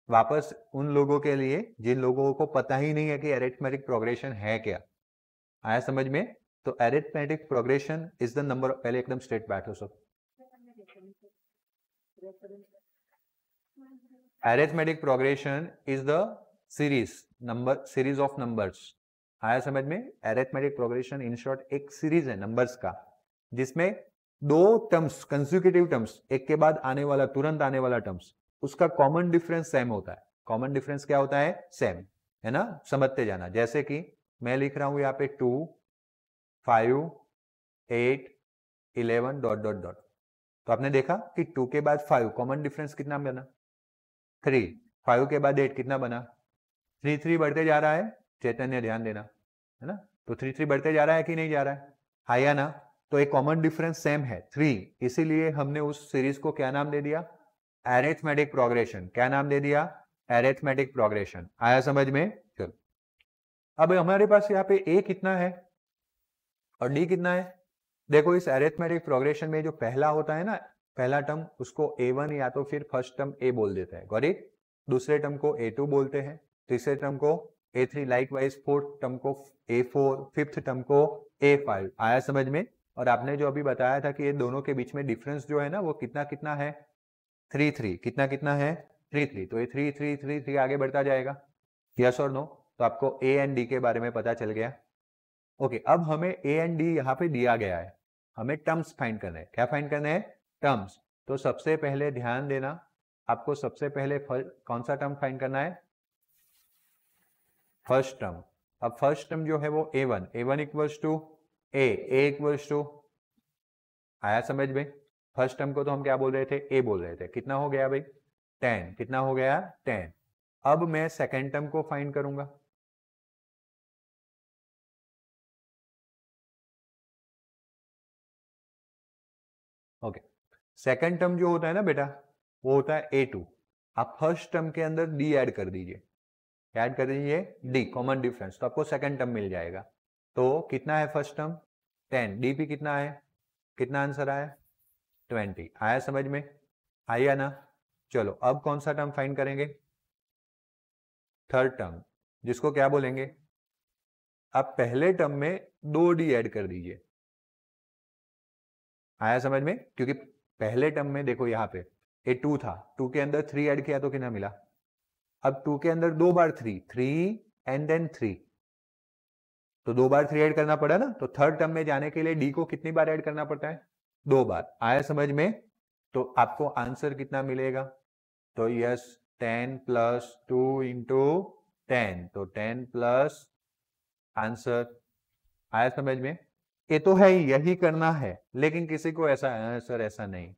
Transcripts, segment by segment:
वापस उन लोगों के लिए जिन लोगों को पता ही नहीं है कि अरिथमेटिक प्रोग्रेशन है क्या। आया समझ में? तो arithmetic progression is the number, पहले एकदम स्ट्रेट बैठो सब। Arithmetic progression is the series of numbers. आया समझ में? अरिथमेटिक प्रोग्रेशन इन शॉर्ट एक सीरीज है नंबर्स का, जिसमें दो टर्म्स कंसेक्यूटिव टर्म्स, एक के बाद आने वाला तुरंत आने वाला टर्म्स, उसका कॉमन डिफरेंस सेम होता है। कॉमन डिफरेंस क्या होता है? सेम, है ना? समझते जाना। जैसे कि मैं लिख रहा हूं यहाँ पे 2, 5, 8, 11 डॉट डॉट डॉट। तो आपने देखा कि 2 के बाद 5 कॉमन डिफरेंस कितना बना? 3। 5 के बाद 8 कितना बना? 3 3 बढ़ते जा रहा है। चैतन्य ध्यान देना, है ना? तो 3 3 बढ़ते जा रहा है कि नहीं जा रहा है? हाँ या ना? तो एक कॉमन डिफरेंस सेम है 3, इसीलिए हमने उस सीरीज को क्या नाम दे दिया? Arithmetic progression. क्या नाम दे दिया? Arithmetic progression. आया समझ में? चलो, अब हमारे पास यहाँ पे ए कितना है और डी कितना है? देखो, इस अरिथमेटिक प्रोग्रेशन में जो पहला होता है ना, पहला टर्म, उसको A1 या तो फिर फर्स्ट टर्म ए बोल देते हैं, गॉट इट? दूसरे टर्म को A2 बोलते हैं, तीसरे टर्म को A3, लाइकवाइज फोर्थ टर्म को A4, फिफ्थ टर्म को A5। आया समझ में? और आपने जो अभी बताया था कि ये दोनों के बीच में डिफरेंस जो है ना, वो कितना कितना है? 3 3। कितना कितना है? 3 3। तो ये 3 3 3 3 आगे बढ़ता जाएगा। यस और नो? तो आपको ए एंड डी के बारे में पता चल गया। ओके, अब हमें ए एंड डी यहाँ पे दिया गया है, हमें टर्म्स फाइंड करने हैं। क्या फाइंड करने हैं? टर्म्स। तो सबसे पहले ध्यान देना, आपको सबसे पहले कौन सा टर्म फाइंड करना है? First term. अब फर्स्ट टर्म जो है वो A1, A1 equals to A equals to, आया समझ में? फर्स्ट टर्म को तो हम क्या बोल रहे थे? A बोल रहे थे। कितना हो गया भाई? 10। कितना हो गया? 10। अब मैं सेकेंड टर्म को फाइंड करूंगा। ओके, सेकेंड टर्म जो होता है ना बेटा, वो होता है A2। आप फर्स्ट टर्म के अंदर D ऐड कर दीजिए, ऐड कर दीजिए D, कॉमन डिफरेंस, तो आपको सेकेंड टर्म मिल जाएगा। तो कितना है फर्स्ट टर्म? 10। डी पी कितना है? कितना आंसर आया? 20। आया समझ में? आया ना? चलो, अब कौन सा टर्म फाइंड करेंगे? थर्ड टर्म, जिसको क्या बोलेंगे? अब पहले टर्म में 2D ऐड कर दीजिए। आया समझ में? क्योंकि पहले टर्म में देखो यहाँ पे ये 2 था, 2 के अंदर 3 ऐड किया तो कितना मिला? अब 2 के अंदर 2 बार 3, 3 एंड देन 3, तो 2 बार 3 ऐड करना पड़ा ना। तो थर्ड टर्म में जाने के लिए डी को कितनी बार ऐड करना पड़ता है? 2 बार। आया समझ में? तो आपको आंसर कितना मिलेगा? तो यस 10 प्लस 2 इंटू 10, तो 10 प्लस आंसर। आया समझ में? ये तो है यही करना है, लेकिन किसी को ऐसा सर ऐसा नहीं,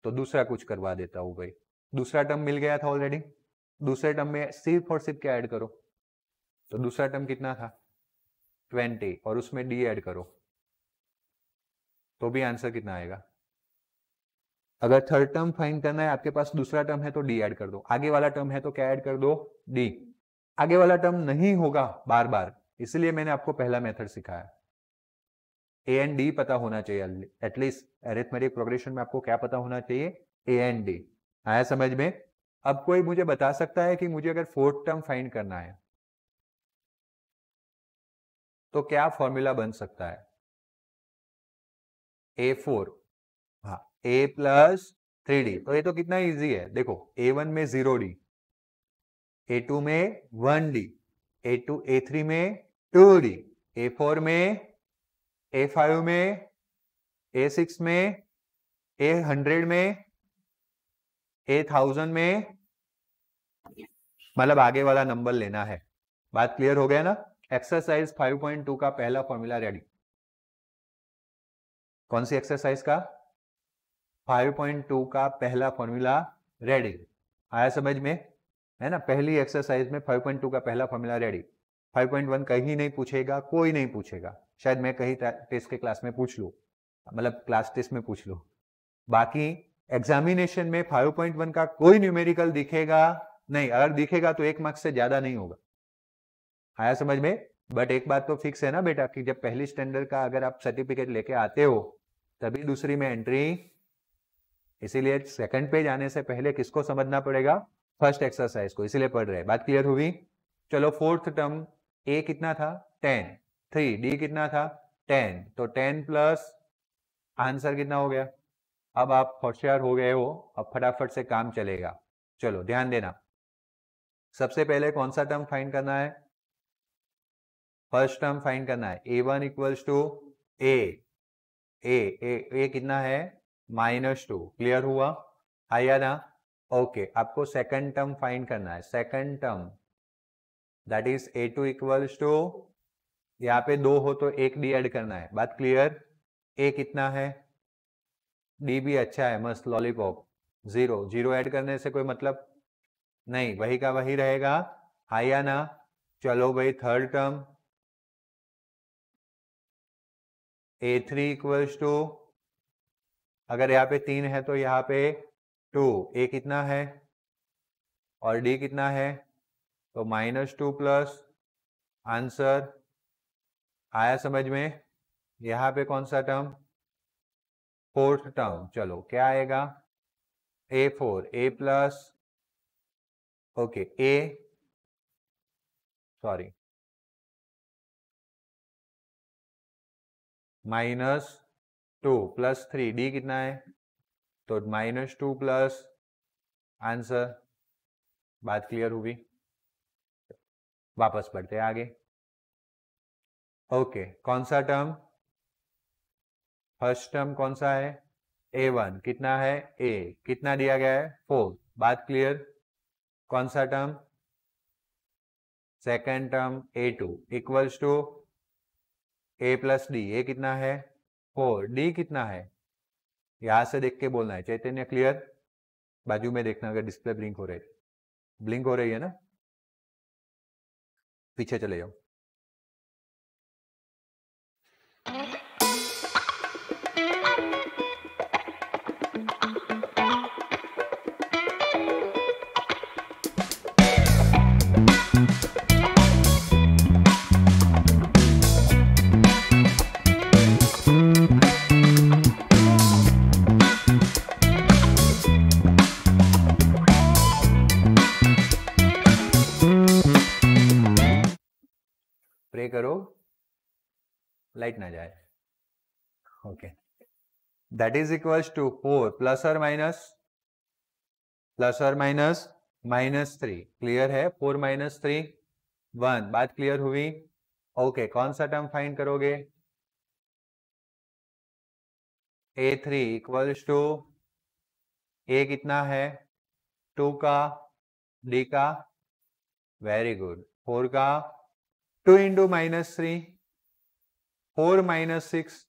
तो दूसरा कुछ करवा देता हूं भाई। दूसरा टर्म मिल गया था ऑलरेडी, दूसरे टर्म में सिर्फ और सिर्फ क्या ऐड करो, तो दूसरा टर्म कितना था 20 और उसमें डी ऐड करो, तो भी आंसर कितना आएगा? अगर थर्ड टर्म फाइंड करना है, आपके पास दूसरा टर्म है तो डी ऐड कर दो, आगे वाला टर्म है तो क्या ऐड कर दो? डी। आगे वाला टर्म नहीं होगा बार बार, इसलिए मैंने आपको पहला मेथड सिखाया। ए एंड डी पता होना चाहिए एटलीस्ट, अरिथमेटिक प्रोग्रेशन में आपको क्या पता होना चाहिए? A and D. आया समझ में? अब कोई मुझे बता सकता है कि मुझे अगर फोर्थ टर्म फाइंड करना है तो क्या फॉर्मूला बन सकता है? A4, हाँ, A प्लस 3D, तो ये तो कितना इजी है, देखो A1 में 0D, A2 में 1D, A3 में 2D, A4 में, A5 में, A6 में, A100 में, A1000 में, मतलब आगे वाला नंबर लेना है। बात क्लियर हो गया ना? एक्सरसाइज 5.2 का पहला फॉर्मूला रेडी। कौन सी एक्सरसाइज का? 5.2 का पहला फॉर्मूला रेडी। आया समझ में? है ना, पहली एक्सरसाइज में 5.2 का पहला फॉर्मूला रेडी। 5.1 कहीं नहीं पूछेगा, कोई नहीं पूछेगा, शायद मैं कहीं टेस्ट के क्लास में पूछ लूँ, मतलब क्लास टेस्ट में पूछ लूँ। बाकी एग्जामिनेशन में 5.1 का कोई न्यूमेरिकल दिखेगा नहीं, अगर दिखेगा तो 1 मार्क्स से ज्यादा नहीं होगा। आया समझ में? बट एक बात तो फिक्स है ना बेटा, कि जब पहली स्टैंडर्ड का अगर आप सर्टिफिकेट लेके आते हो तभी दूसरी में एंट्री, इसीलिए सेकंड पेज आने से पहले किसको समझना पड़ेगा? फर्स्ट एक्सरसाइज को, इसीलिए पढ़ रहे हैं। बात क्लियर हुई? चलो फोर्थ टर्म, ए कितना था 10, 3, डी कितना था 10, तो 10 प्लस आंसर कितना हो गया? अब आप होशियार हो गए हो, अब फटाफट से काम चलेगा। चलो ध्यान देना, सबसे पहले कौन सा टर्म फाइंड करना है? फर्स्ट टर्म फाइंड करना है। A1 इक्वल्स टू ए कितना है? -2। क्लियर हुआ? आया ना? ओके, आपको सेकंड टर्म फाइंड करना है। Second term that is A2 equals to, यहाँ पे 2 हो तो 1 डी ऐड करना है। बात क्लियर? ए कितना है? डी भी अच्छा है, मस्त लॉलीपॉप। 0, 0 ऐड करने से कोई मतलब नहीं, वही का वही रहेगा। आया ना? चलो भाई third term A3 equals to, अगर यहाँ पे 3 है तो यहाँ पे 2, ए कितना है और डी कितना है? तो -2 प्लस आंसर। आया समझ में? यहाँ पे कौन सा टर्म? Fourth term. चलो क्या आएगा? A4, ए प्लस, ओके ए, सॉरी, -2 प्लस 3, डी कितना है? तो -2 प्लस आंसर। बात क्लियर हुई? वापस पढ़ते हैं आगे। ओके, कौन सा टर्म? फर्स्ट टर्म कौन सा है? A1 कितना है? ए कितना दिया गया है? 4। बात क्लियर? कौन सा term? Second term A2 equals to A plus D, A कितना है? 4, डी कितना है? यहां से देख के बोलना है। चैतन्य क्लियर? बाजू में देखना अगर डिस्प्ले ब्लिंक हो रही, ब्लिंक हो रही है ना, पीछे चले जाओ। प्रे करो लाइट ना जाए। Okay, that is equals to 4 plus और माइनस -3। क्लियर है? 4 - 3 1। बात क्लियर हुई? ओके, कौन सा टर्म फाइंड करोगे? A3 इक्वल्स टू ए कितना है 2 का, डी का, वेरी गुड 4 का, 2 इंटू -3 4 - 6।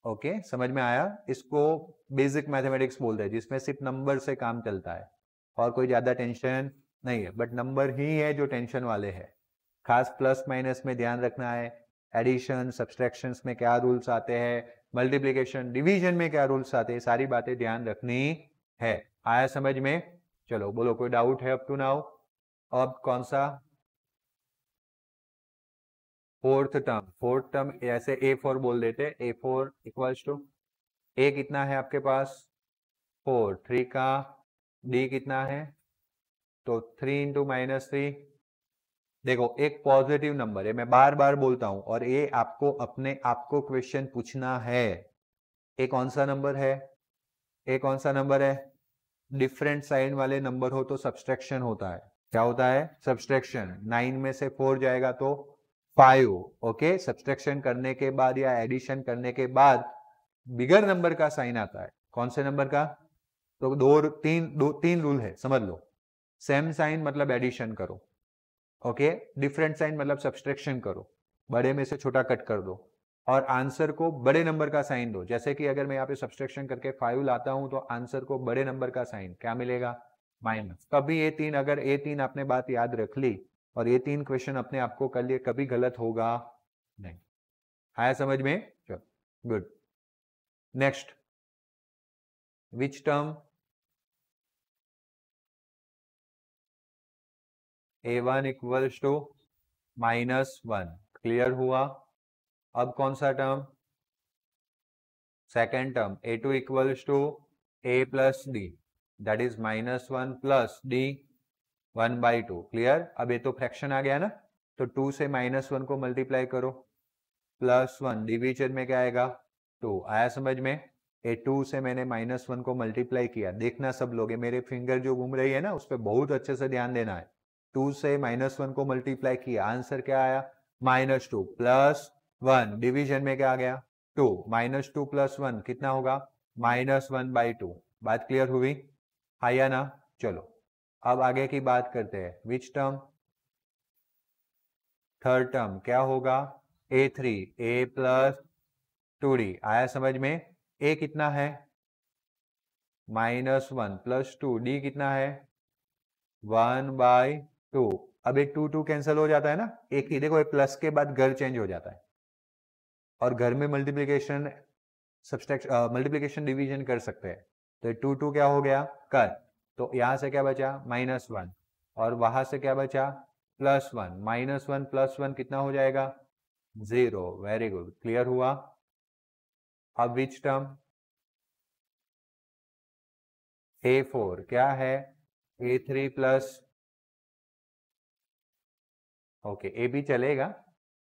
ओके समझ में आया। इसको बेसिक मैथमेटिक्स बोलते हैं जिसमें सिर्फ नंबर से काम चलता है और कोई ज्यादा टेंशन नहीं है, बट नंबर ही है जो टेंशन वाले हैं। खास प्लस माइनस में ध्यान रखना है, एडिशन सब्सट्रैक्शंस में क्या रूल्स आते हैं, मल्टीप्लिकेशन डिवीजन में क्या रूल्स आते हैं, सारी बातें ध्यान रखनी है। आया समझ में? चलो बोलो कोई डाउट है अप टू नाउ? अब कौन सा? फोर्थ टर्म ऐसे A4 बोल देते, A4 इक्वल्स टू ए कितना है आपके पास 4, 3 का, डी कितना है तो 3 इंटू -3। देखो एक पॉजिटिव नंबर है, मैं बार बार बोलता हूं, और ये आपको अपने आप को क्वेश्चन पूछना है। ये कौन सा नंबर है? ये कौन सा नंबर है? डिफरेंट साइन वाले नंबर हो तो सब्सट्रैक्शन होता है। क्या होता है? सब्सट्रैक्शन। 9 में से 4 जाएगा तो 5। ओके सब्सट्रैक्शन करने के बाद या एडिशन करने के बाद बिगर नंबर का साइन आता है। कौन से नंबर का? तो तीन रूल है, समझ लो। सेम साइन मतलब एडिशन करो, ओके डिफरेंट साइन मतलब सब्सट्रैक्शन करो, बड़े में से छोटा कट कर दो और आंसर को बड़े नंबर का साइन दो। जैसे कि अगर मैं यहाँ पे सब्सट्रैक्शन करके 5 लाता हूं तो आंसर को बड़े नंबर का साइन क्या मिलेगा? माइनस। कभी ये तीन, अगर ये तीन आपने बात याद रख ली और ये 3 क्वेश्चन अपने आप को कर लिए, कभी गलत होगा नहीं। आया समझ में? चलो good. Next, which term? A1 equals to -1। Clear हुआ? अब कौन सा term? Second term A2 equals to A plus D, that is -1 plus D 1/2। Clear? अब ये तो फ्रैक्शन आ गया ना, तो 2 से -1 को मल्टीप्लाई करो, +1 डिवीजन में क्या आएगा 2। आया समझ में? ये 2 से मैंने -1 को मल्टीप्लाई किया। देखना सब लोग, मेरे फिंगर जो घूम रही है ना उस पर बहुत अच्छे से ध्यान देना है। 2 से -1 को मल्टीप्लाई किया, आंसर क्या आया? -2 +1 डिवीजन में क्या आ गया 2। -2 + 1 कितना होगा? -1/2। बात क्लियर हुई? हाँ या ना? चलो अब आगे की बात करते हैं। Which term? थर्ड टर्म क्या होगा? A3 A plus 2D। आया समझ में? A कितना है? -1 + 2, D कितना है? 1/2। अब एक 2 कैंसिल हो जाता है ना, एक ही देखो प्लस के बाद घर चेंज हो जाता है और घर में मल्टीप्लिकेशन मल्टीप्लिकेशन डिवीजन कर सकते हैं। तो 2 क्या हो गया? कट। तो यहां से क्या बचा? -1 और वहां से क्या बचा? +1। -1 + 1 कितना हो जाएगा? 0। वेरी गुड, क्लियर हुआ? अब विच टर्म? A4 क्या है? A3 प्लस, ओके ए भी चलेगा,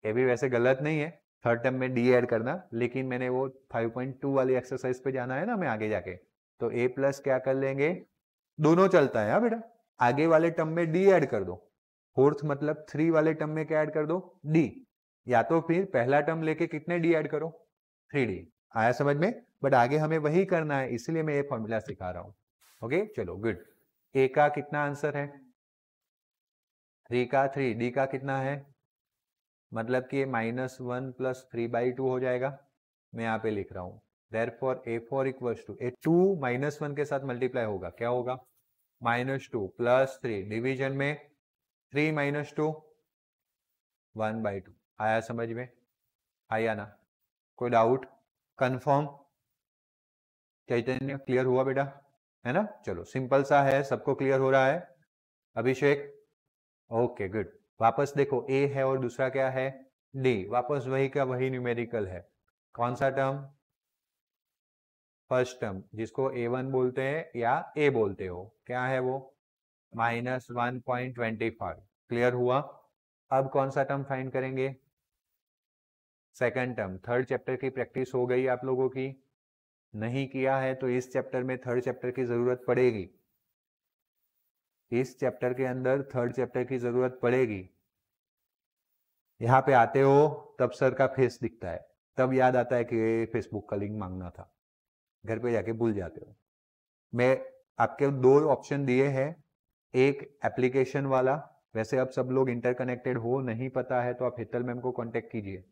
ए भी वैसे गलत नहीं है थर्ड टर्म में डी ऐड करना, लेकिन मैंने वो 5.2 वाली एक्सरसाइज पे जाना है ना मैं आगे जाके, तो ए प्लस क्या कर लेंगे, दोनों चलता है। हाँ बेटा, आगे वाले टर्म में डी ऐड कर दो, फोर्थ मतलब 3 वाले टर्म में क्या ऐड कर दो? डी, या तो फिर पहला टर्म लेके कितने डी ऐड करो? 3D। आया समझ में? बट आगे हमें वही करना है, इसलिए मैं ये फॉर्मूला सिखा रहा हूं। ओके चलो गुड। ए का कितना आंसर है? 3 का 3, डी का कितना है? मतलब कि -1 + 3/2 हो जाएगा। मैं यहाँ पे लिख रहा हूँ therefore A4 equals to A2 -1 के साथ मल्टीप्लाई होगा, क्या होगा? -2 + 3 डिवीजन में 3 - 2 1/2। आया समझ में? आया ना? कोई डाउट? कंफर्म? चैतन्य क्लियर हुआ बेटा? है ना? चलो सिंपल सा है, सबको क्लियर हो रहा है? अभिषेक ओके गुड। वापस देखो ए है और दूसरा क्या है? डी। वापस वही का वही न्यूमेरिकल है। कौन सा टर्म? फर्स्ट टर्म, जिसको A1 बोलते हैं या ए बोलते हो, क्या है वो? -1.25। क्लियर हुआ? अब कौन सा टर्म फाइंड करेंगे? Second term. थर्ड चैप्टर की प्रैक्टिस हो गई आप लोगों की? नहीं किया है तो इस चैप्टर में थर्ड चैप्टर की जरूरत पड़ेगी। इस चैप्टर के अंदर थर्ड चैप्टर की जरूरत पड़ेगी। यहाँ पे आते हो तब सर का फेस दिखता है, तब याद आता है कि फेसबुक का लिंक मांगना था, घर पे जाके भूल जाते हो। मैं आपके दो ऑप्शन दिए हैं, एक एप्लीकेशन वाला, वैसे अब सब लोग इंटरकनेक्टेड हो, नहीं पता है तो आप हितल मैम को कांटेक्ट कीजिए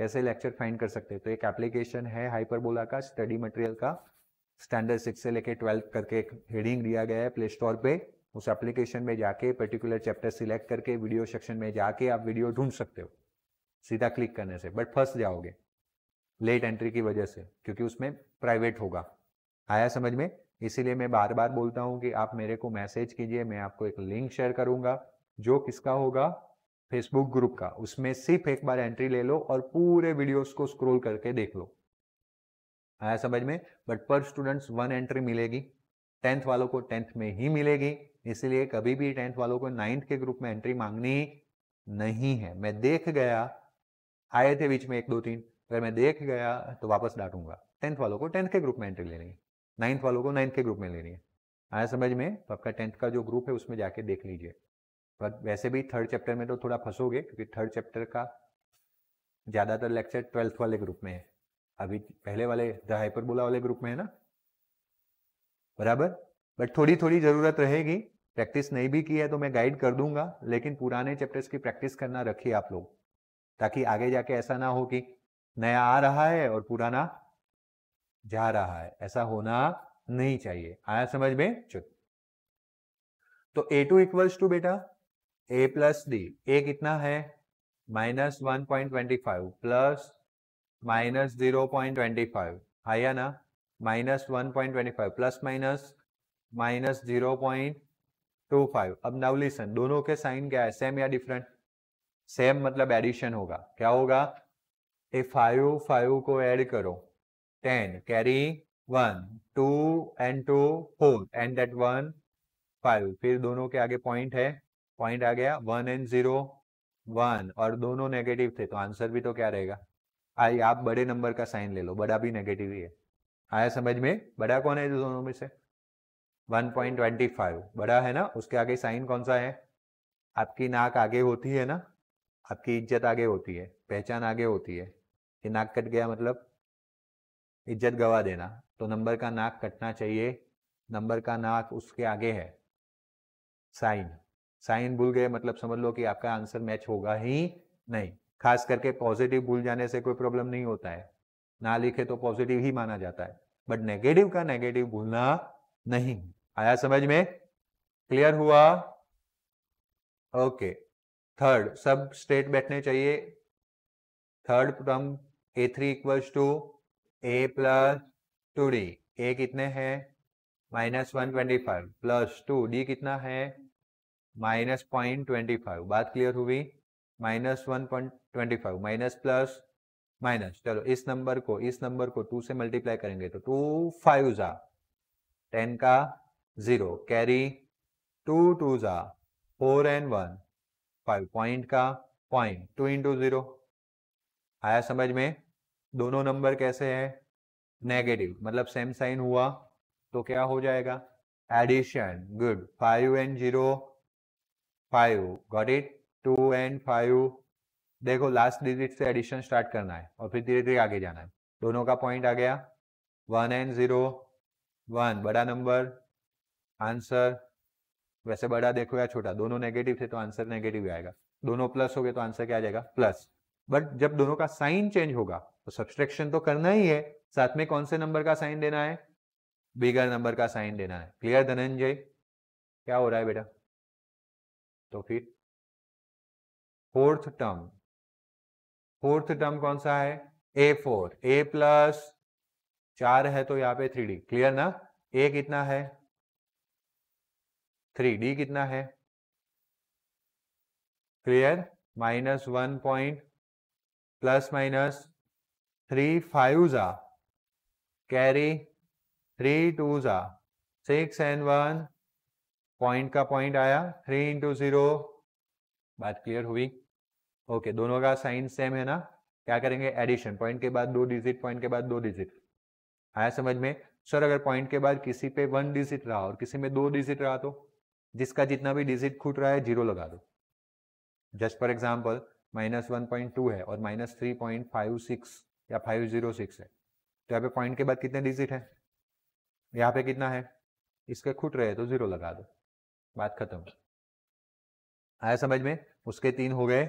कैसे लेक्चर फाइंड कर सकते हैं। तो एक एप्लीकेशन है हाइपरबोला का, स्टडी मटेरियल का, स्टैंडर्ड 6 से लेके 12 करके एक हेडिंग दिया गया है प्ले स्टोर पे। उस एप्लीकेशन में जाके पर्टिकुलर चैप्टर सिलेक्ट करके वीडियो सेक्शन में जाके आप वीडियो ढूंढ सकते हो सीधा क्लिक करने से, बट फंस जाओगे लेट एंट्री की वजह से, क्योंकि उसमें प्राइवेट होगा। आया समझ में? इसीलिए मैं बार बार बोलता हूं कि आप मेरे को मैसेज कीजिए, मैं आपको एक लिंक शेयर करूंगा जो किसका होगा, फेसबुक ग्रुप का। उसमें सिर्फ एक बार एंट्री ले लो और पूरे वीडियोस को स्क्रॉल करके देख लो। आया समझ में? बट पर स्टूडेंट्स 1 एंट्री मिलेगी, 10th वालों को 10th में ही मिलेगी, इसलिए कभी भी 10th वालों को 9th के ग्रुप में एंट्री मांगनी नहीं है। मैं देख गया, आए थे बीच में 1 2 3, अगर मैं देख गया तो वापस डांटूंगा। 10th वालों को 10th के ग्रुप में एंट्री लेनी है, 9th वालों को 9th के ग्रुप में लेनी है। आया समझ में? तो आपका 10th का जो ग्रुप है उसमें जाके देख लीजिए। पर वैसे भी 3rd चैप्टर में तो थोड़ा फंसोगे, क्योंकि 3rd चैप्टर का ज्यादातर लेक्चर 12th वाले ग्रुप में है, अभी पहले वाले द हाइपरबोला वाले ग्रुप में है ना, बराबर। बट थोड़ी थोड़ी जरूरत रहेगी, प्रैक्टिस नहीं भी की है तो मैं गाइड कर दूंगा, लेकिन पुराने चैप्टर्स की प्रैक्टिस करना रखिए आप लोग, ताकि आगे जाके ऐसा ना हो कि नया आ रहा है और पुराना जा रहा है, ऐसा होना नहीं चाहिए। आया समझ में? चलो, तो A2 इक्वल्स टू बेटा A प्लस डी। ए कितना है? -1.25 प्लस -0.25, आया ना? -1.25 प्लस माइनस -0.25। अब नाउ लिसन, दोनों के साइन क्या है, सेम या डिफरेंट? सेम मतलब एडिशन होगा। क्या होगा? ए 5 को ऐड करो, 10 कैरी 1 2 एंड 2 4 एंड दैट 1 5, फिर दोनों के आगे पॉइंट है, पॉइंट आ गया 1 एंड 0 1, और दोनों नेगेटिव थे तो आंसर भी तो क्या रहेगा? आई आप बड़े नंबर का साइन ले लो, बड़ा भी नेगेटिव ही है। आया समझ में? बड़ा कौन है दोनों में से? 1.25 बड़ा है ना, उसके आगे साइन कौन सा है? आपकी नाक आगे होती है ना, आपकी इज्जत आगे होती है, पहचान आगे होती है। कि नाक कट गया मतलब इज्जत गवा देना, तो नंबर का नाक कटना चाहिए, नंबर का नाक उसके आगे है, साइन। साइन भूल गए मतलब समझ लो कि आपका आंसर मैच होगा ही नहीं। खास करके पॉजिटिव भूल जाने से कोई प्रॉब्लम नहीं होता है, ना लिखे तो पॉजिटिव ही माना जाता है, बट नेगेटिव का नेगेटिव भूलना नहीं। आया समझ में? क्लियर हुआ? ओके। थर्ड, सब स्ट्रेट बैठने चाहिए। Third term A3 equals to A plus 2D। A कितने हैं? -125 प्लस 2D कितना है? -0.25। बात क्लियर हुई? -1.25 माइनस प्लस माइनस, चलो इस नंबर को 2 से मल्टीप्लाई करेंगे तो 2 5 जा 10 का 0 कैरी 2 2 जा 4 एंड 1 5, पॉइंट का पॉइंट 2 इंटू 0। आया समझ में? दोनों नंबर कैसे है? नेगेटिव, मतलब सेम साइन हुआ तो क्या हो जाएगा? Addition. Good. 5 and 0 5, got it. 2 and 5, देखो लास्ट डिजिट से एडिशन स्टार्ट करना है और फिर धीरे धीरे आगे जाना है। दोनों का पॉइंट आ गया 1 एंड 0 1, बड़ा नंबर, आंसर। वैसे बड़ा देखो या छोटा, दोनों नेगेटिव थे तो आंसर नेगेटिव आएगा, दोनों प्लस हो गए तो आंसर क्या आ जाएगा? प्लस। बट जब दोनों का साइन चेंज होगा तो सब्सट्रैक्शन तो करना ही है, साथ में कौन से नंबर का साइन देना है? बिगर नंबर का साइन देना है। क्लियर धनंजय? क्या हो रहा है बेटा? तो फिर फोर्थ टर्म कौन सा है? A4। A प्लस 4 है तो यहाँ पे 3D। क्लियर ना? A कितना है? 3D कितना है? क्लियर? -1 पॉइंट प्लस माइनस 3 5 जा कैरी 3 2 जा 6 एंड 1, पॉइंट का पॉइंट आया 3 इंटू 0। बात क्लियर हुई? ओके, दोनों का साइन सेम है ना, क्या करेंगे? एडिशन। पॉइंट के बाद 2 डिजिट, पॉइंट के बाद 2 डिजिट। आया समझ में? सर अगर पॉइंट के बाद किसी पे 1 डिजिट रहा और किसी में 2 डिजिट रहा तो जिसका जितना भी डिजिट खूट रहा है 0 लगा दो। जस्ट फॉर एग्जाम्पल -1.2 है और -3.56 या 506 है, तो यहाँ पे पॉइंट के बाद कितने डिजिट है? यहाँ पे कितना है? इसके खुट रहे तो 0 लगा दो, बात खत्म। आया समझ में? उसके 3 हो गए,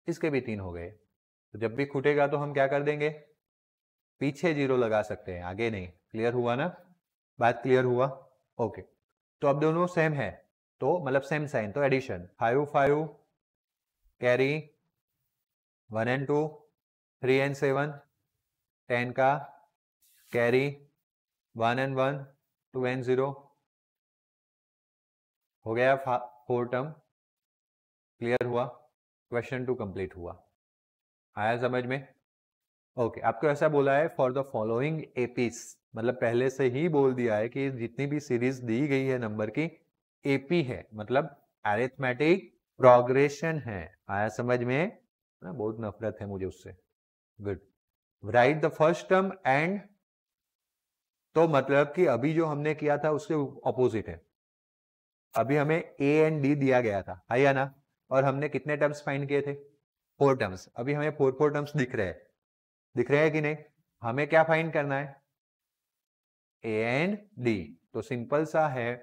इसके भी 3 हो गए। तो जब भी खुटेगा तो हम क्या कर देंगे, पीछे 0 लगा सकते हैं, आगे नहीं। क्लियर हुआ ना? बात क्लियर हुआ? ओके। तो अब दोनों सेम है, तो मतलब सेम साइन, तो एडिशन 5 5 कैरी 1 and 2, 3 and 7 10 का कैरी 1 and 1 2 and 0 हो गया 4 टर्म। क्लियर हुआ? क्वेश्चन 2 कंप्लीट हुआ। आया समझ में? ओके। आपको ऐसा बोला है फॉर द फॉलोइंग एपीस, मतलब पहले से ही बोल दिया है कि जितनी भी सीरीज दी गई है नंबर की एपी है, मतलब अरिथमेटिक प्रोग्रेशन है। आया समझ में ना? बहुत नफरत है मुझे उससे। Good. Right the first term and, तो मतलब कि अभी जो हमने किया था उसके ऑपोजिट है। अभी हमें ए एंड डी दिया गया था, है या ना? और हमने कितने टर्म्स फाइंड किए थे? 4 टर्म्स। अभी हमें 4 टर्म्स दिख रहे हैं, दिख रहे हैं कि नहीं? हमें क्या फाइंड करना है? A and D. तो सिंपल सा है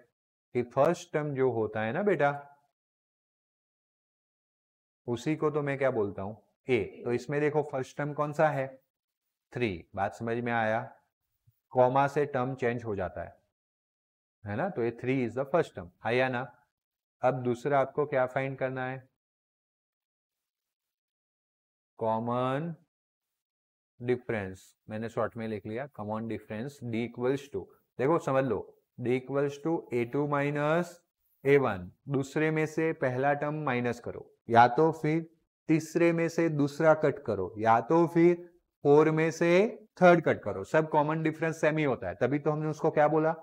कि फर्स्ट टर्म जो होता है ना बेटा, उसी को तो मैं क्या बोलता हूं? ए। तो इसमें देखो फर्स्ट टर्म कौन सा है? 3। बात समझ में आया? कॉमा से टर्म चेंज हो जाता है ना? तो ये 3 इज द फर्स्ट टर्म, है या ना? अब दूसरा आपको क्या फाइंड करना है? Common difference. मैंने शॉर्ट में लिख लिया common difference D equals to, देखो समझ लो, D equals to A2 minus A1। दूसरे में से पहला टर्म माइनस करो, या तो फिर तीसरे में से दूसरा कट करो, या तो फिर 4 में से थर्ड कट करो। सब कॉमन डिफरेंस सेम ही होता है, तभी तो हमने उसको क्या बोला?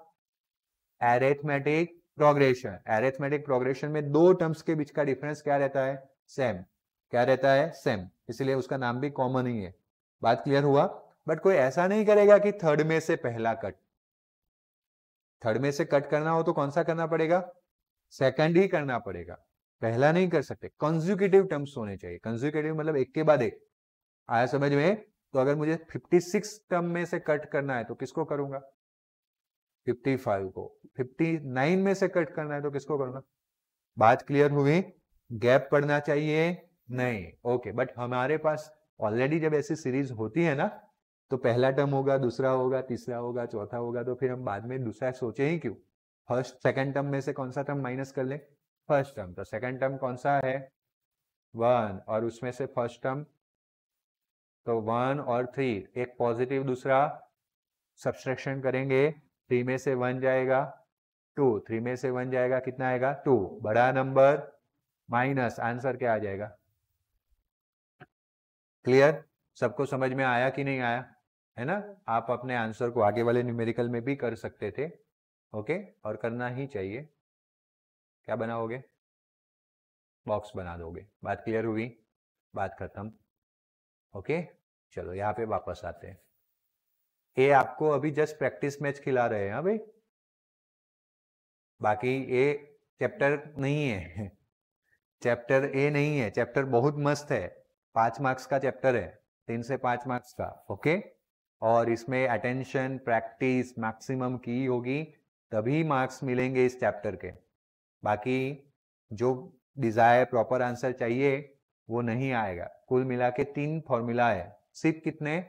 Arithmetic progression. अरिथमेटिक प्रोग्रेशन में दो टर्म्स के बीच का डिफरेंस क्या रहता है? सेम। क्या रहता है? सेम। इसलिए उसका नाम भी कॉमन ही है। बात क्लियर हुआ? बट कोई ऐसा नहीं करेगा कि थर्ड में से पहला कट। थर्ड में से कट करना हो तो कौन सा करना पड़ेगा? सेकंड ही करना पड़ेगा, पहला नहीं कर सकते। कंसेक्यूटिव टर्म्स होने चाहिए। कंसेक्यूटिव मतलब एक के बाद एक। आया समझ में? तो अगर मुझे 56 टर्म में से कट करना है तो किसको करूंगा? 55 को। 59 में से कट करना है तो किसको करूंगा? बात क्लियर हुई? गैप पड़ना चाहिए नहीं। ओके। बट हमारे पास ऑलरेडी जब ऐसी सीरीज होती है ना, तो पहला टर्म होगा, दूसरा होगा, तीसरा होगा, चौथा होगा, तो फिर हम बाद में दूसरा सोचे ही क्यों? फर्स्ट सेकंड टर्म में से कौन सा टर्म माइनस कर ले? First term. तो सेकंड टर्म कौन सा है? 1। और उसमें से फर्स्ट टर्म, तो 1 और 3, एक पॉजिटिव दूसरा सब्सट्रैक्शन करेंगे, 3 में से 1 जाएगा 2, 3 में से 1 जाएगा, कितना आएगा? 2। बड़ा नंबर माइनस, आंसर क्या आ जाएगा? क्लियर? सबको समझ में आया कि नहीं आया? है ना? आप अपने आंसर को आगे वाले न्यूमेरिकल में भी कर सकते थे, ओके, और करना ही चाहिए। क्या बनाओगे? बॉक्स बना दोगे। बात क्लियर हुई? बात खत्म। ओके, चलो यहाँ पे वापस आते हैं। ये आपको अभी जस्ट प्रैक्टिस मैच खिला रहे हैं भाई, बाकी ये चैप्टर नहीं है। चैप्टर ए नहीं है, चैप्टर बहुत मस्त है। 5 मार्क्स का चैप्टर है, 3 से 5 मार्क्स का। ओके, और इसमें अटेंशन प्रैक्टिस मैक्सिमम की होगी, तभी मार्क्स मिलेंगे इस चैप्टर के। बाकी जो डिजायर प्रॉपर आंसर चाहिए वो नहीं आएगा। कुल मिला के 3 फॉर्मूला है। सिर्फ कितने?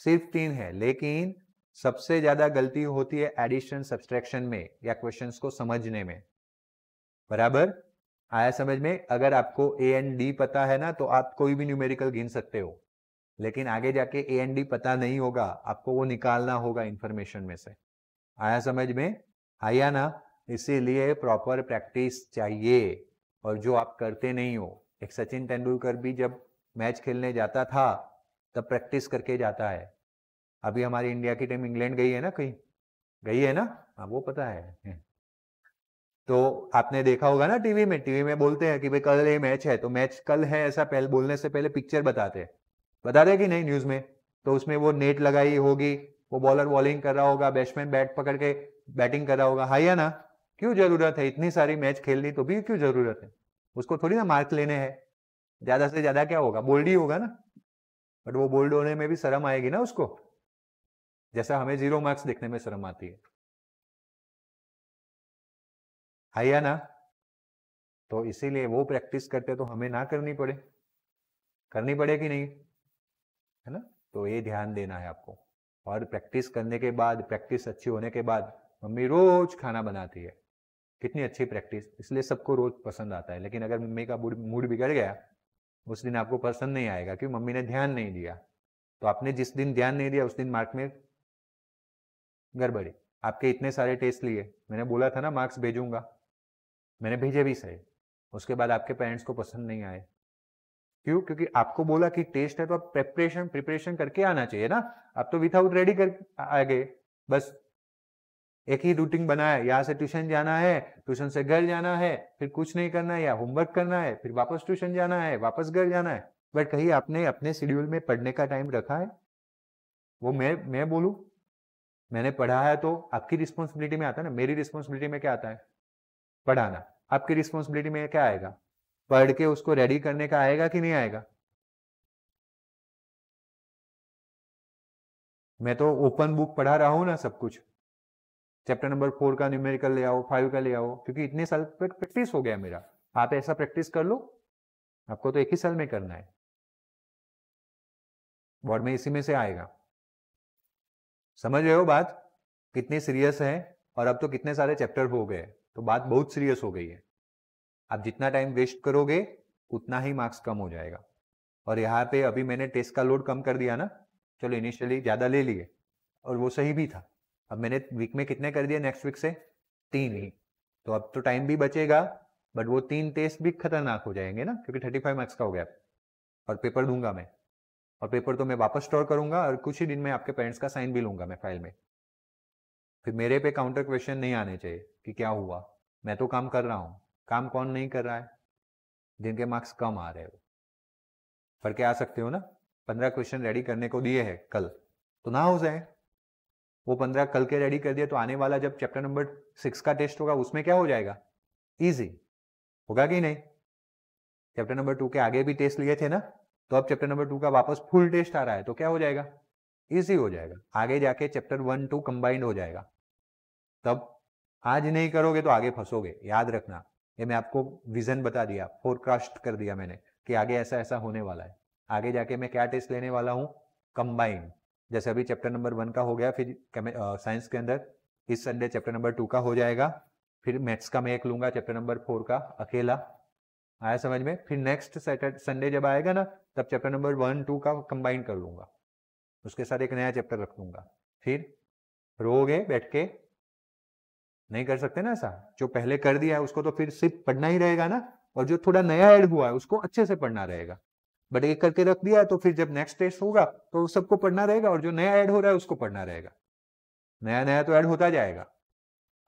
सिर्फ 3 है, लेकिन सबसे ज्यादा गलती होती है एडिशन सब्सट्रैक्शन में या क्वेश्चंस को समझने में। बराबर? आया समझ में? अगर आपको ए एंड डी पता है ना, तो आप कोई भी न्यूमेरिकल गिन सकते हो, लेकिन आगे जाके ए एंड डी पता नहीं होगा, आपको वो निकालना होगा इंफॉर्मेशन में से। आया समझ में? आया ना? इसीलिए प्रॉपर प्रैक्टिस चाहिए, और जो आप करते नहीं हो। एक सचिन तेंदुलकर भी जब मैच खेलने जाता था तब प्रैक्टिस करके जाता है। अभी हमारी इंडिया की टीम इंग्लैंड गई है ना, कहीं गई है ना? हाँ, वो पता है। तो आपने देखा होगा ना टीवी में बोलते हैं कि भाई कल ये मैच है, तो मैच कल है ऐसा पहले बोलने से पहले पिक्चर बताते कि नहीं न्यूज में? तो उसमें वो नेट लगाई होगी, वो बॉलर बॉलिंग कर रहा होगा, बैट्समैन बैट पकड़ के बैटिंग कर रहा होगा, है या ना? क्यों जरूरत है? इतनी सारी मैच खेलनी तो भी क्यों जरूरत है? उसको थोड़ी ना मार्क लेने हैं। ज्यादा से ज्यादा क्या होगा? बोल्ड ही होगा ना। बट वो बोल्ड होने में भी शर्म आएगी ना उसको, जैसा हमें 0 मार्क्स देखने में शर्म आती है। है या ना? तो इसीलिए वो प्रैक्टिस करते तो हमें ना करनी पड़े, करनी पड़े कि नहीं, है ना? तो ये ध्यान देना है आपको। और प्रैक्टिस करने के बाद, प्रैक्टिस अच्छी होने के बाद मम्मी रोज खाना बनाती है, कितनी अच्छी प्रैक्टिस, इसलिए सबको रोज पसंद आता है। लेकिन अगर मम्मी का मूड बिगड़ गया उस दिन आपको पसंद नहीं आएगा, क्योंकि मम्मी ने ध्यान नहीं दिया। तो आपने जिस दिन ध्यान नहीं दिया उस दिन मार्क में गड़बड़ी। आपके इतने सारे टेस्ट लिए, मैंने बोला था ना मार्क्स भेजूंगा, मैंने भेजे भी सही, उसके बाद आपके पेरेंट्स को पसंद नहीं आए। क्यों? क्योंकि आपको बोला कि टेस्ट है तो आप प्रिपरेशन करके आना चाहिए ना। आप तो विदाउट रेडी कर आ गए, बस एक ही रूटीन बनाया, यहाँ से ट्यूशन जाना है, ट्यूशन से घर जाना है, फिर कुछ नहीं करना है या होमवर्क करना है, फिर वापस ट्यूशन जाना है, वापस घर जाना है। बट कहीं आपने अपने शेड्यूल में पढ़ने का टाइम रखा है? वो मैं बोलूं, मैंने पढ़ा है तो आपकी रिस्पॉन्सिबिलिटी में आता है ना। मेरी रिस्पॉन्सिबिलिटी में क्या आता है? पढ़ाना। आपकी रिस्पॉन्सिबिलिटी में क्या आएगा? पढ़ के उसको रेडी करने का आएगा कि नहीं आएगा? मैं तो ओपन बुक पढ़ा रहा हूं ना सब कुछ। चैप्टर नंबर 4 का न्यूमेरिकल ले आओ, 5 का ले आओ, क्योंकि इतने साल प्रैक्टिस हो गया मेरा। आप ऐसा प्रैक्टिस कर लो, आपको तो एक ही साल में करना है, बोर्ड में इसी में से आएगा। समझ रहे हो बात कितनी सीरियस है? और अब तो कितने सारे चैप्टर हो गए, तो बात बहुत सीरियस हो गई है। आप जितना टाइम वेस्ट करोगे उतना ही मार्क्स कम हो जाएगा। और यहाँ पे अभी मैंने टेस्ट का लोड कम कर दिया ना, चलो इनिशियली ज्यादा ले लिए और वो सही भी था। अब मैंने वीक में कितने कर दिए, नेक्स्ट वीक से 3 ही, तो अब तो टाइम भी बचेगा, बट वो 3 टेस्ट भी खतरनाक हो जाएंगे ना, क्योंकि 35 मार्क्स का हो गया। और पेपर दूंगा मैं, और पेपर तो मैं वापस स्टोर करूंगा और कुछ ही दिन में आपके पेरेंट्स का साइन भी लूंगा मैं फाइल में। फिर मेरे पे काउंटर क्वेश्चन नहीं आने चाहिए कि क्या हुआ, मैं तो काम कर रहा हूं। काम कौन नहीं कर रहा है? जिनके मार्क्स कम आ रहे हो। पढ़ के आ सकते हो ना, 15 क्वेश्चन रेडी करने को दिए हैं कल, तो ना हो जाए। वो 15 कल के रेडी कर दिए तो आने वाला जब चैप्टर नंबर 6 का टेस्ट होगा उसमें क्या हो जाएगा? इजी होगा कि नहीं? चैप्टर नंबर 2 के आगे भी टेस्ट लिए थे ना, तो अब चैप्टर नंबर 2 का वापस फुल टेस्ट आ रहा है, तो क्या हो जाएगा? इजी हो जाएगा। आगे जाके चैप्टर 1 2 कंबाइंड हो जाएगा। तब आज नहीं करोगे तो आगे फंसोगे, याद रखना। ये मैं आपको विजन बता दिया, फोरकास्ट कर दिया मैंने कि आगे ऐसा ऐसा होने वाला है। आगे जाके मैं क्या टेस्ट लेने वाला हूँ? कंबाइंड। जैसे अभी चैप्टर नंबर 1 का हो गया, फिर साइंस के अंदर इस संडे चैप्टर नंबर 2 का हो जाएगा, फिर मैथ्स का मैं एक लूंगा, चैप्टर नंबर 4 का अकेला। आया समझ में? फिर नेक्स्ट सैटरडे संडे जब आएगा ना, तब चैप्टर नंबर 1 2 का कंबाइन कर लूंगा, उसके साथ एक नया चैप्टर रख लूंगा। फिर रोगे बैठ के? नहीं कर सकते ना ऐसा। जो पहले कर दिया है उसको तो फिर सिर्फ पढ़ना ही रहेगा ना, और जो थोड़ा नया ऐड हुआ है उसको अच्छे से पढ़ना रहेगा। बट एक करके रख दिया है तो फिर जब नेक्स्ट टेस्ट होगा तो सबको पढ़ना रहेगा, और जो नया ऐड हो रहा है उसको पढ़ना रहेगा। नया नया तो ऐड होता जाएगा।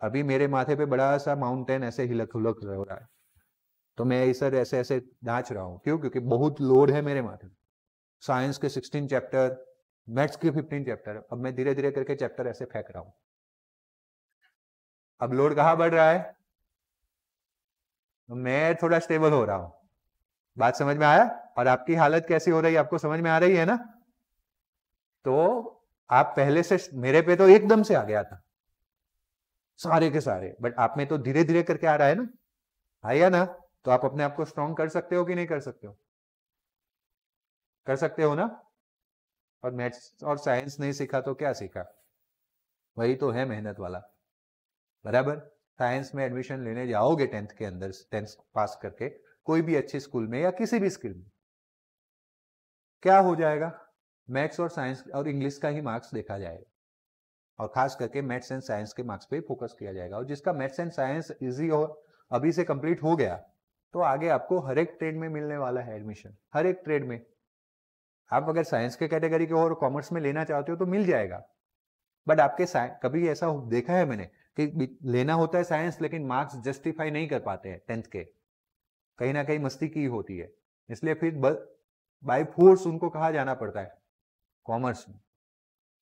अभी मेरे माथे पे बड़ा सा माउंटेन ऐसे हिलक हुलक हो रहा है, तो मैं ऐसे ऐसे ऐसे नाच रहा हूँ। क्यों? क्योंकि बहुत लोड है मेरे माथे। साइंस के 16 चैप्टर, मैथ्स के 15 चैप्टर, अब मैं धीरे धीरे करके चैप्टर ऐसे फेंक रहा हूँ। अब लोड कहाँ बढ़ रहा है? मैं थोड़ा स्टेबल हो रहा हूं। बात समझ में आया? और आपकी हालत कैसी हो रही है आपको समझ में आ रही है ना? तो आप पहले से, मेरे पे तो एकदम से आ गया था सारे के सारे, बट आप में तो धीरे धीरे करके आ रहा है ना, आया ना? तो आप अपने आप को स्ट्रॉन्ग कर सकते हो कि नहीं कर सकते हो? कर सकते हो ना? और मैथ्स और साइंस नहीं सीखा तो क्या सीखा? वही तो है मेहनत वाला, बराबर। साइंस में एडमिशन लेने जाओगे 10th के अंदर, 10th पास करके कोई भी अच्छे स्कूल में या किसी भी स्कूल में, क्या हो जाएगा? मैथ्स और साइंस और इंग्लिश का ही मार्क्स देखा जाएगा, और खास करके मैथ्स एंड साइंस के मार्क्स पे फोकस किया जाएगा। और जिसका मैथ्स एंड साइंस इजी और अभी से कंप्लीट हो गया, तो आगे आपको हर एक ट्रेड में मिलने वाला है एडमिशन, हर एक ट्रेड में। आप अगर साइंस के कैटेगरी के और कॉमर्स में लेना चाहते हो तो मिल जाएगा, बट आपके कभी ऐसा देखा है मैंने कि लेना होता है साइंस लेकिन मार्क्स जस्टिफाई नहीं कर पाते हैं 10th के, कहीं ना कहीं मस्ती की होती है, इसलिए फिर बाय फोर्स उनको कहा जाना पड़ता है कॉमर्स में।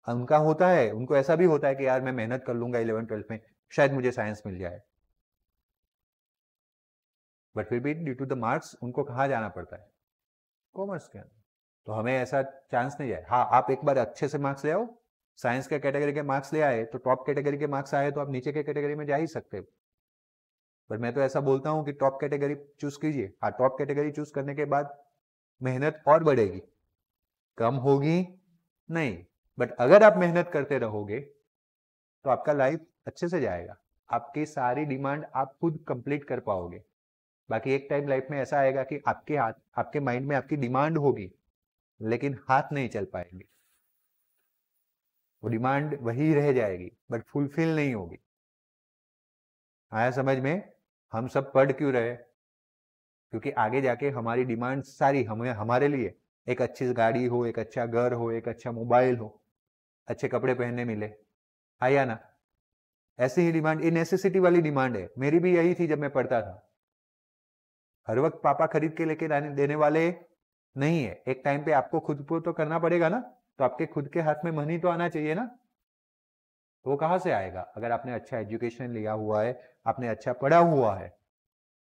उनका होता है, उनको ऐसा भी होता है कि यार मैं मेहनत कर लूंगा 11 12 में, शायद मुझे साइंस मिल जाए, बट फिर भी ड्यू टू द मार्क्स उनको कहा जाना पड़ता है कॉमर्स के अंदर। तो हमें ऐसा चांस नहीं है। हाँ, आप एक बार अच्छे से मार्क्स ले आओ, साइंस के कैटेगरी के मार्क्स ले आए तो टॉप कैटेगरी के मार्क्स आए तो आप नीचे के कैटेगरी में जा ही सकते हो। पर मैं तो ऐसा बोलता हूँ कि टॉप कैटेगरी चूज कीजिए। हाँ, टॉप कैटेगरी चूज करने के बाद मेहनत और बढ़ेगी, कम होगी नहीं। बट अगर आप मेहनत करते रहोगे तो आपका लाइफ अच्छे से जाएगा, आपकी सारी डिमांड आप खुद कंप्लीट कर पाओगे। बाकी एक टाइम लाइफ में ऐसा आएगा कि आपके हाथ, आपके माइंड में आपकी डिमांड होगी लेकिन हाथ नहीं चल पाएंगे, वो डिमांड वही रह जाएगी बट फुलफिल नहीं होगी। आया समझ में? हम सब पढ़ क्यों रहे? क्योंकि आगे जाके हमारी डिमांड सारी हमें, हमारे लिए एक अच्छी गाड़ी हो, एक अच्छा घर हो, एक अच्छा मोबाइल हो, अच्छे कपड़े पहनने मिले, आया ना? ऐसी ही डिमांड, ये नेसेसिटी वाली डिमांड है। मेरी भी यही थी जब मैं पढ़ता था। हर वक्त पापा खरीद के लेके देने वाले नहीं है, एक टाइम पे आपको खुद को तो करना पड़ेगा ना। तो आपके खुद के हाथ में मनी तो आना चाहिए ना। तो वो कहाँ से आएगा? अगर आपने अच्छा एजुकेशन लिया हुआ है, आपने अच्छा पढ़ा हुआ है,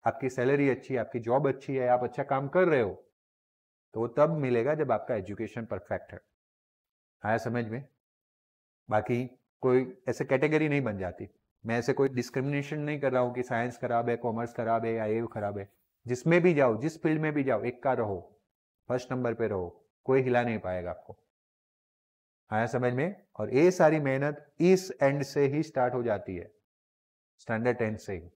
आपकी सैलरी अच्छी है, आपकी जॉब अच्छी है, आप अच्छा काम कर रहे हो, तो वो तब मिलेगा जब आपका एजुकेशन परफेक्ट है। आया समझ में? बाकी कोई ऐसे कैटेगरी नहीं बन जाती। मैं ऐसे कोई डिस्क्रिमिनेशन नहीं कर रहा हूँ कि साइंस खराब है, कॉमर्स खराब है या ये खराब है। जिसमें भी जाओ, जिस फील्ड में भी जाओ, एक का रहो, फर्स्ट नंबर पे रहो, कोई हिला नहीं पाएगा आपको। आया समझ में? और ये सारी मेहनत इस एंड से ही स्टार्ट हो जाती है, स्टैंडर्ड 10 से ही।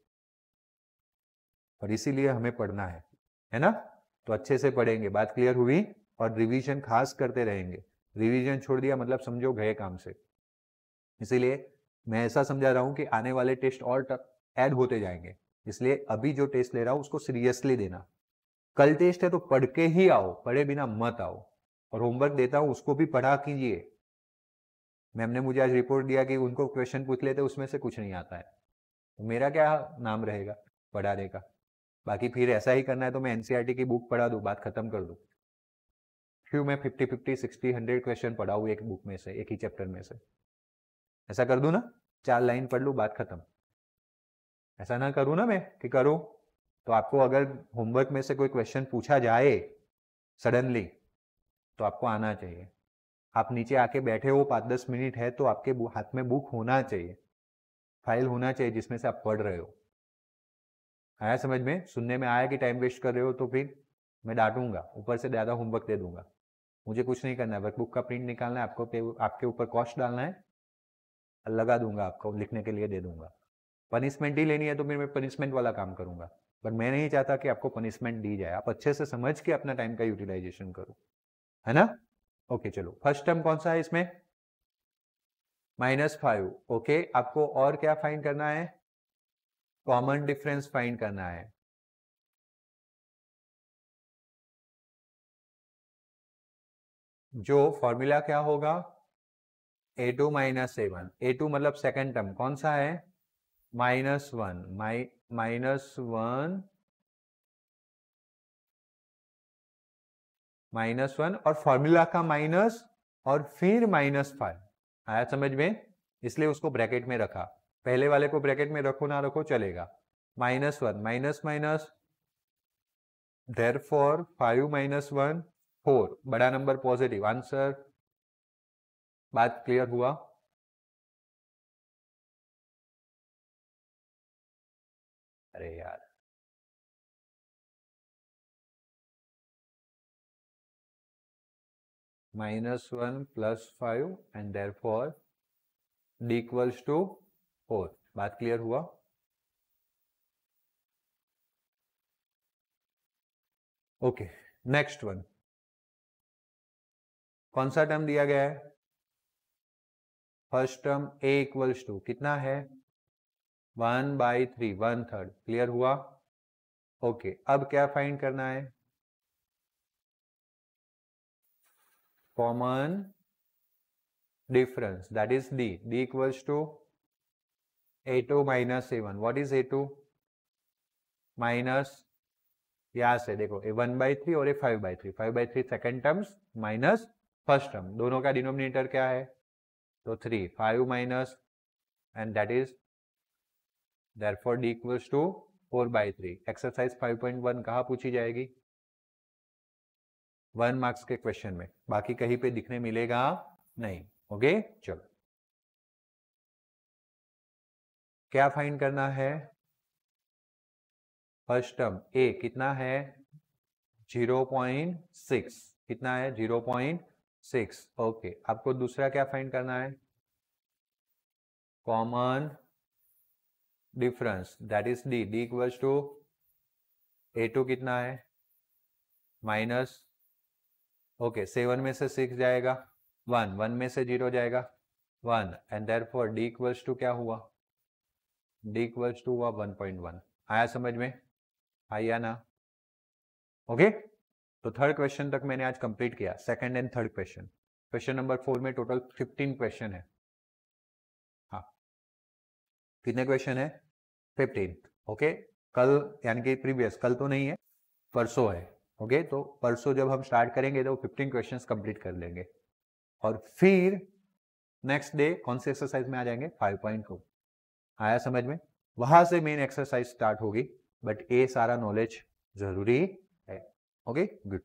और इसीलिए हमें पढ़ना है ना? तो अच्छे से पढ़ेंगे, बात क्लियर हुई? और रिवीजन खास करते रहेंगे। रिवीजन छोड़ दिया मतलब समझो गए काम से। इसीलिए मैं ऐसा समझा रहा हूं कि आने वाले टेस्ट और ऐड होते जाएंगे, इसलिए अभी जो टेस्ट ले रहा हूं उसको सीरियसली देना। कल टेस्ट है तो पढ़ के ही आओ, पढ़े बिना मत आओ। और होमवर्क देता हूं उसको भी पढ़ा कीजिए। मैम ने मुझे आज रिपोर्ट दिया कि उनको क्वेश्चन पूछ लेते उसमें से कुछ नहीं आता है, तो मेरा क्या नाम रहेगा पढ़ाने का? बाकी फिर ऐसा ही करना है तो मैं एनसीईआरटी की बुक पढ़ा दूं, बात खत्म कर दूं। क्यों मैं 50-50, 60-100 क्वेश्चन पढ़ाऊं एक बुक में से, एक ही चैप्टर में से? ऐसा कर दूं ना, 4 लाइन पढ़ लूं, बात खत्म। ऐसा ना करूं ना मैं कि करूं। तो आपको अगर होमवर्क में से कोई क्वेश्चन पूछा जाए सडनली, तो आपको आना चाहिए। आप नीचे आके बैठे हो 5-10 मिनट है तो आपके हाथ में बुक होना चाहिए, फाइल होना चाहिए जिसमें से आप पढ़ रहे हो। आया समझ में? सुनने में आया कि टाइम वेस्ट कर रहे हो तो फिर मैं डांटूंगा, ऊपर से ज़्यादा होमवर्क दे दूंगा। मुझे कुछ नहीं करना है, वर्कबुक का प्रिंट निकालना है आपको, आपके ऊपर कॉस्ट डालना है, लगा दूंगा, आपको लिखने के लिए दे दूंगा। पनिशमेंट ही लेनी है तो फिर मैं पनिशमेंट वाला काम करूंगा। बट मैं नहीं चाहता कि आपको पनिशमेंट दी जाए, आप अच्छे से समझ के अपना टाइम का यूटिलाइजेशन करो, है ना? ओके चलो, फर्स्ट टर्म कौन सा है इसमें? -5। ओके, आपको और क्या फाइंड करना है? कॉमन डिफरेंस फाइंड करना है। जो फॉर्मूला क्या होगा? a2 - a1। a2 मतलब सेकेंड टर्म कौन सा है? -1, -1 और फॉर्मूला का माइनस और फिर -5। आया समझ में? इसलिए उसको ब्रैकेट में रखा। पहले वाले को ब्रैकेट में रखो ना रखो चलेगा। -1 माइनस माइनस, देयरफॉर 5 - 1 4, बड़ा नंबर पॉजिटिव आंसर। बात क्लियर हुआ? अरे यार, -1 + 5 and therefore d equals to 4। बात क्लियर हुआ? Okay, next one. कौन सा टर्म दिया गया है? First term a equals to कितना है? 1/3, 1/3। क्लियर हुआ? ओके, अब क्या फाइंड करना है? Common difference, that is d। d equals to a2 - a1। What is a2? Minus, यहां से देखो, a 1/3 और a 5/3। 5/3 second terms minus first term, दोनों का डिनोमिनेटर क्या है? तो 3, 5 minus, and that is therefore d equals to 4/3। Exercise 5.1 कहाँ पूछी जाएगी? 1 मार्क्स के क्वेश्चन में, बाकी कहीं पे दिखने मिलेगा नहीं। ओके चलो, क्या फाइंड करना है? फर्स्ट टर्म ए कितना है 0.6, कितना है 0.6। ओके, आपको दूसरा क्या फाइंड करना है, common difference, that is D. D equals to A2 कितना है माइनस, ओके 7 में से 6 जाएगा 1, 1 में से 0 जाएगा 1, and therefore D equals to क्या हुआ, डी इक्वल्स टू हुआ 1.1। आया समझ में, आया ना? ओके, तो थर्ड क्वेश्चन तक मैंने आज कंप्लीट किया, second and third question. Question number 4 में टोटल 15 क्वेश्चन है। हाँ, कितने क्वेश्चन है 15। ओके, कल यानी कि प्रीवियस, कल तो नहीं है, परसों है। ओके, तो परसों जब हम स्टार्ट करेंगे तो 15 क्वेश्चंस कंप्लीट कर लेंगे, और फिर नेक्स्ट डे कौन से एक्सरसाइज में आ जाएंगे 5.2। आया समझ में, वहां से मेन एक्सरसाइज स्टार्ट होगी, बट ये सारा नॉलेज जरूरी है। Okay, good.